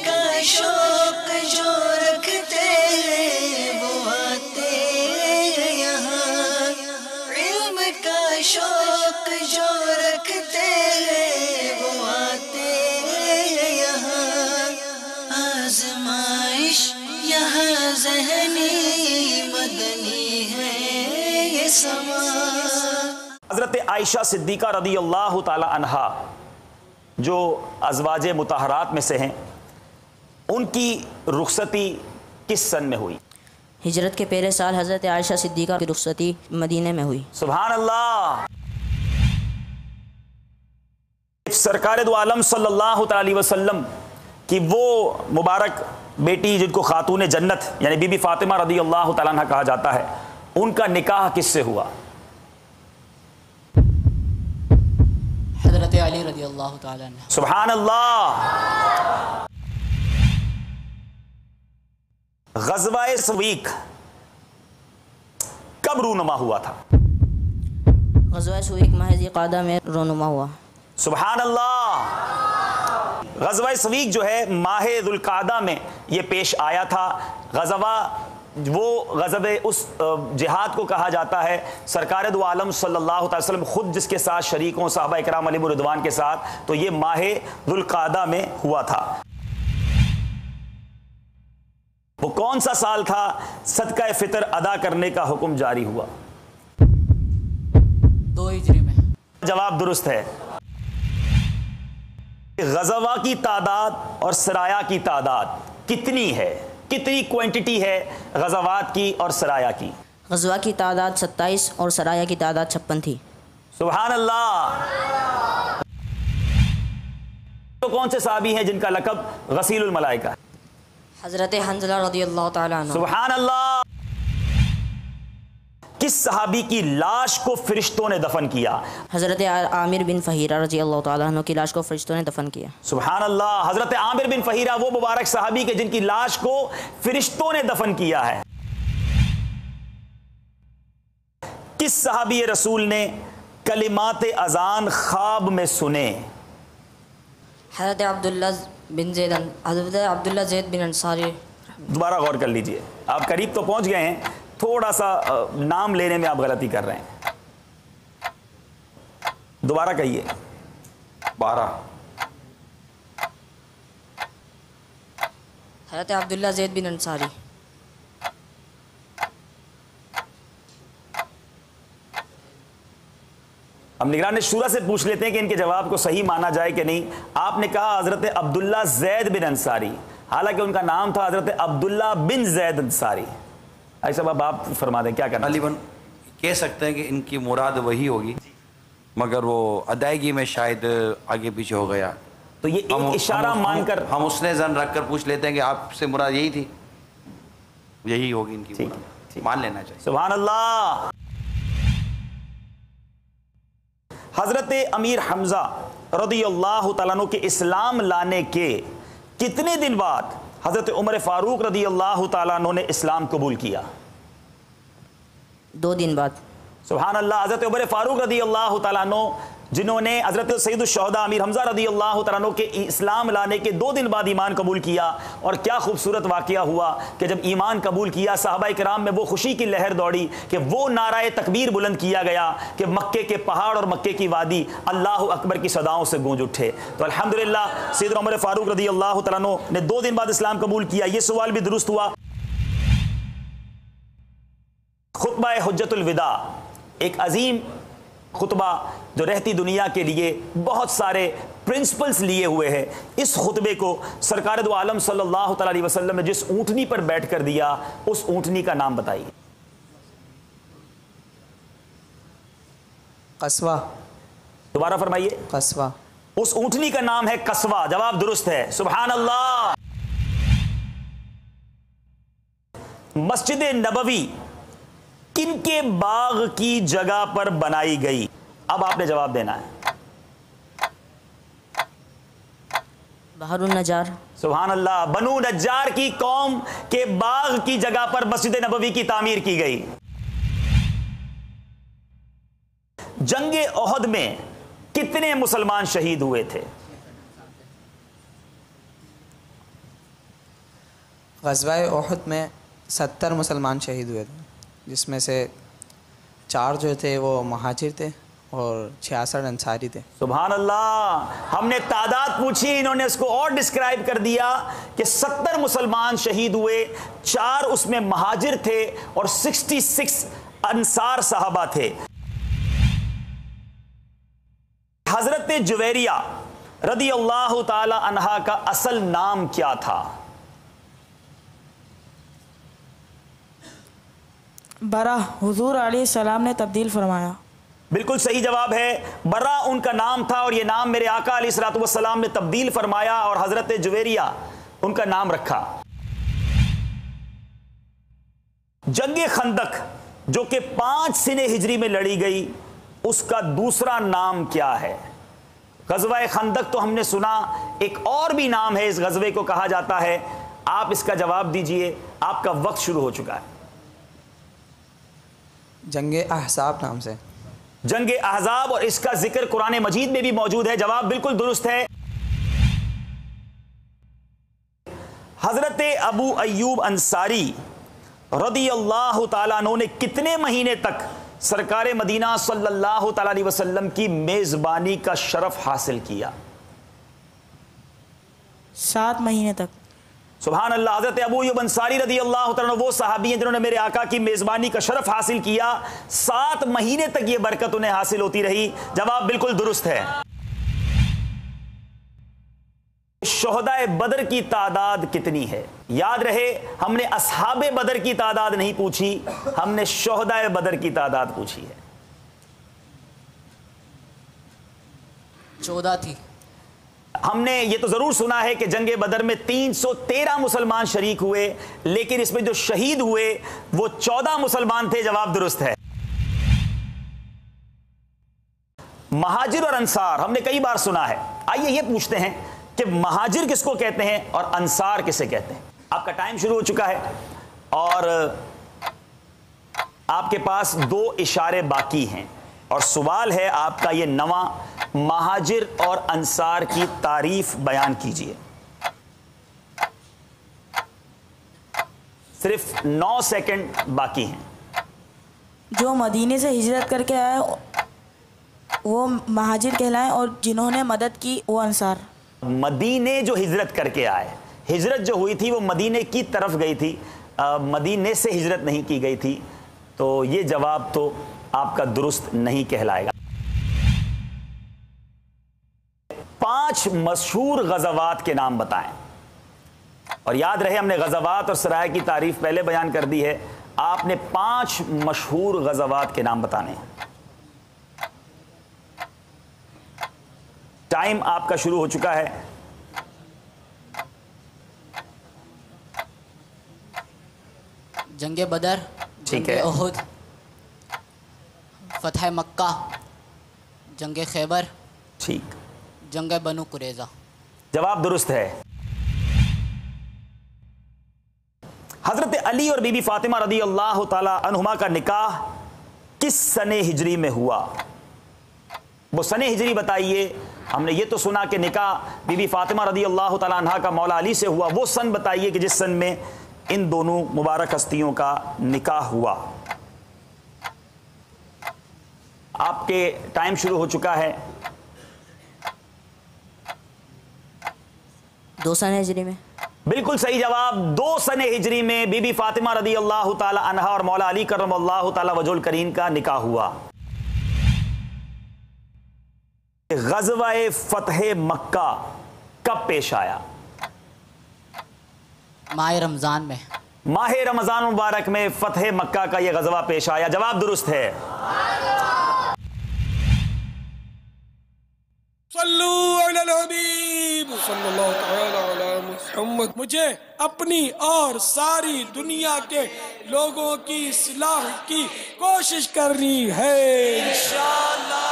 کا شوق جو رکھتے ہیں وہ آتے ہیں یہاں، علم کا شوق جو رکھتے ہیں وہ آتے ہیں یہاں، آزمائش یہاں ذہنی مدنی ہے یہ سما۔ حضرت عائشہ صدیقہ رضی اللہ تعالی عنہا جو ازواج مطہرات میں سے ہیں، ان کی رخصتی کس سن میں ہوئی؟ ہجرت کے پہلے سال حضرت عائشہ صدیقہ کی رخصتی مدینے میں ہوئی۔ سبحان اللہ۔ سرکار دو عالم صلی اللہ تعالی وسلم کی وہ مبارک بیٹی جن کو خاتون جنت یعنی بی بی فاطمہ رضی اللہ تعالیٰ عنہ کہا جاتا ہے، ان کا نکاح کس سے ہوا؟ حضرت علی رضی اللہ تعالیٰ عنہ۔ سبحان اللہ۔ غزوہ سویق کب رونما ہوا تھا؟ غزوہ سویق ماہ ذی قعدہ میں رونما ہوا۔ سبحان اللہ۔ غزوہ سویق جو ہے ماہ ذی القعدہ میں یہ پیش آیا تھا۔ غزوہ وہ غزوہ اس جہاد کو کہا جاتا ہے سرکار دو عالم صلی اللہ علیہ وسلم خود جس کے ساتھ شریک ہوں، صحابہ کرام علیہم رضوان کے ساتھ، تو یہ ماہ ذی القعدہ میں ہوا تھا۔ وہ کون سا سال تھا صدقہ فطر ادا کرنے کا حکم جاری ہوا؟ 2 ہجری میں۔ جواب درست ہے۔ غزوہ کی تعداد اور سرایا کی تعداد کتنی ہے؟ کتنی کوانٹٹی ہے غزوات کی اور سرایا کی؟ غزوہ کی تعداد 27 اور سرایا کی تعداد 56 تھی۔ سبحان اللہ۔ تو کون سے صحابی ہیں جن کا لقب غسیل الملائکہ؟ حضرت حنظلہ رضی اللہ تعالیٰ عنہ۔ سبحان اللہ۔ کس صحابی کی لاش کو فرشتوں نے دفن کیا؟ حضرت عامر بن فہیرہ رضی اللہ تعالیٰ عنہ کی لاش کو فرشتوں نے دفن کیا۔ سبحان اللہ۔ حضرت عامر بن فہیرہ وہ مبارک صحابی کے جن کی لاش کو فرشتوں نے دفن کیا ہے۔ کس صحابی رسول نے کلمات اذان خواب میں سنے؟ حضرت عبداللہ زید بن انصاری۔ دوبارہ غور کر لیجئے، آپ قریب تو پہنچ گئے ہیں، تھوڑا سا نام لینے میں آپ غلطی کر رہے ہیں۔ دوبارہ کہیے۔ 12۔ حضرت عبداللہ زید بن انصاری۔ ہم نگران شورا سے پوچھ لیتے ہیں کہ ان کے جواب کو صحیح مانا جائے کہ نہیں۔ آپ نے کہا حضرت عبداللہ زید بن انصاری، حالانکہ ان کا نام تھا حضرت عبداللہ بن زید انصاری۔ ایسا اب آپ فرما دیں کیا کرنا؟ غالباً کہہ سکتے ہیں کہ ان کی مراد وہی ہوگی، مگر وہ ادائیگی میں شاید آگے پیچھے ہو گیا، تو یہ ایک اشارہ مان کر ہم اس نے زن رکھ کر پوچھ لیتے ہیں کہ آپ سے مراد یہی تھی، یہی ہوگی ان کی مراد، مان لینا چاہیے۔ سبحان اللہ۔ حضرت امیر حمزہ رضی اللہ تعالیٰ عنہ کے اسلام لانے کے کتنے دن بعد حضرت عمر فاروق رضی اللہ تعالیٰ عنہ نے اسلام قبول کیا؟ 2 دن بعد۔ سبحان اللہ۔ حضرت عمر فاروق رضی اللہ تعالیٰ عنہ جنہوں نے حضرت سید الشہداء امیر حمزہ رضی اللہ تعالیٰ عنہ کے اسلام لانے کے 2 دن بعد ایمان قبول کیا، اور کیا خوبصورت واقعہ ہوا کہ جب ایمان قبول کیا صحابہ کرام میں وہ خوشی کی لہر دوڑی کہ وہ نعرہ تکبیر بلند کیا گیا کہ مکے کے پہاڑ اور مکے کی وادی اللہ اکبر کی صداؤں سے گونج اٹھے۔ تو الحمدللہ سیدنا عمر فاروق رضی اللہ تعالیٰ عنہ نے 2 دن بعد اسلام قبول کیا۔ یہ سوال بھی درست ہوا۔ خطبہ حجت الوداع ایک عظیم خطبہ جو رہتی دنیا کے لیے بہت سارے پرنسپلز لیے ہوئے ہے۔ اس خطبے کو سرکار دو عالم صلی اللہ تعالی علیہ وسلم نے جس اونٹنی پر بیٹھ کر دیا، اس اونٹنی کا نام بتائیے۔ قصوہ۔ دوبارہ فرمائیے۔ قصوہ۔ اس اونٹنی کا نام ہے قصوہ۔ جواب درست ہے۔ سبحان اللہ۔ مسجد نبوی کن کے باغ کی جگہ پر بنائی گئی؟ اب آپ نے جواب دینا ہے۔ بحر النجار۔ سبحان اللہ۔ بنو نجار کی قوم کے باغ کی جگہ پر مسجد نبوی کی تعمیر کی گئی۔ جنگ احد میں کتنے مسلمان شہید ہوئے تھے؟ غزوہ احد میں 70 مسلمان شہید ہوئے تھے، جس میں سے 4 جو تھے وہ مہاجر تھے اور 66 انصاری تھے۔ سبحان اللہ، ہم نے تعداد پوچھی، انہوں نے اس کو اور ڈسکرائب کر دیا کہ 70 مسلمان شہید ہوئے، 4 اس میں مہاجر تھے اور 66 انصار صحابہ تھے۔ حضرت جویریہ رضی اللہ تعالی عنہا کا اصل نام کیا تھا؟ برا، حضور علیہ السلام نے تبدیل فرمایا۔ بالکل صحیح جواب ہے، برا ان کا نام تھا اور یہ نام میرے آقا علیہ الصلوۃ والسلام نے تبدیل فرمایا اور حضرت جویریہ ان کا نام رکھا۔ جنگ خندق جو کہ 5 سنہ ہجری میں لڑی گئی، اس کا دوسرا نام کیا ہے؟ غزوہ خندق تو ہم نے سنا، ایک اور بھی نام ہے اس غزوے کو کہا جاتا ہے، آپ اس کا جواب دیجئے، آپ کا وقت شروع ہو چکا ہے۔ جنگ احزاب نام سے۔ جنگ احزاب، اور اس کا ذکر قرآن مجید میں بھی موجود ہے۔ جواب بالکل درست ہے۔ حضرت ابو ایوب انصاری رضی اللہ تعالیٰ عنہ نے کتنے مہینے تک سرکار مدینہ صلی اللہ تعالیٰ علیہ وسلم کی میزبانی کا شرف حاصل کیا؟ 7 مہینے تک۔ سبحان اللہ، حضرت ابو ایوب انصاری رضی اللہ تعالیٰ عنہ وہ صحابی ہیں جنہوں نے میرے آقا کی میزبانی کا شرف حاصل کیا، 7 مہینے تک یہ برکت انہیں حاصل ہوتی رہی۔ جواب بالکل درست ہے۔ شہدائے بدر کی تعداد کتنی ہے؟ یاد رہے، ہم نے اصحاب بدر کی تعداد نہیں پوچھی، ہم نے شہدائے بدر کی تعداد پوچھی ہے۔ 14 تھی۔ ہم نے یہ تو ضرور سنا ہے کہ جنگ بدر میں 313 مسلمان شریک ہوئے، لیکن اس میں جو شہید ہوئے وہ 14 مسلمان تھے۔ جواب درست ہے۔ مہاجر اور انصار ہم نے کئی بار سنا ہے، آئیے یہ پوچھتے ہیں کہ مہاجر کس کو کہتے ہیں اور انصار کسے کہتے ہیں؟ آپ کا ٹائم شروع ہو چکا ہے اور آپ کے پاس 2 اشارے باقی ہیں، اور سوال ہے آپ کا یہ نواں، مہاجر اور انصار کی تعریف بیان کیجئے۔ صرف 9 سیکنڈ باقی ہیں۔ جو مدینے سے ہجرت کر کے آئے وہ مہاجر کہلائیں، اور جنہوں نے مدد کی وہ انصار۔ مدینے جو ہجرت کر کے آئے، ہجرت جو ہوئی تھی وہ مدینے کی طرف گئی تھی، مدینے سے ہجرت نہیں کی گئی تھی، تو یہ جواب تو آپ کا درست نہیں کہلائے گا۔ 5 مشہور غزوات کے نام بتائیں، اور یاد رہے ہم نے غزوات اور سرائے کی تعریف پہلے بیان کر دی ہے، آپ نے 5 مشہور غزوات کے نام بتانے ہیں۔ ٹائم آپ کا شروع ہو چکا ہے۔ جنگ بدر، جنگ احد، فتح مکہ، جنگ خیبر، ٹھیک، جنگ بنو قریظہ۔ جواب درست ہے۔ حضرت علی اور بی بی فاطمہ رضی اللہ تعالی عنہما کا نکاح کس سنہ ہجری میں ہوا؟ وہ سنہ ہجری بتائیے۔ ہم نے یہ تو سنا کہ نکاح بی بی فاطمہ رضی اللہ تعالی عنہا کا مولا علی سے ہوا، وہ سن بتائیے کہ جس سن میں ان دونوں مبارک ہستیوں کا نکاح ہوا۔ آپ کے ٹائم شروع ہو چکا ہے۔ 2 سنہ ہجری میں۔ بالکل صحیح جواب، 2 سنہ ہجری میں بی بی فاطمہ رضی اللہ تعالی عنہا اور مولا علی کرم اللہ تعالی وجہ الکریم کا نکاح ہوا۔ غزوہ فتح مکہ کب پیش آیا؟ ماہ رمضان میں۔ ماہ رمضان مبارک میں فتح مکہ کا یہ غزوہ پیش آیا۔ جواب درست ہے۔ صلو علی الحبیب صلی اللہ تعالی علی محمد۔ مجھے اپنی اور ساری دنیا کے لوگوں کی اصلاح کی کوشش کرنی ہے انشاءاللہ۔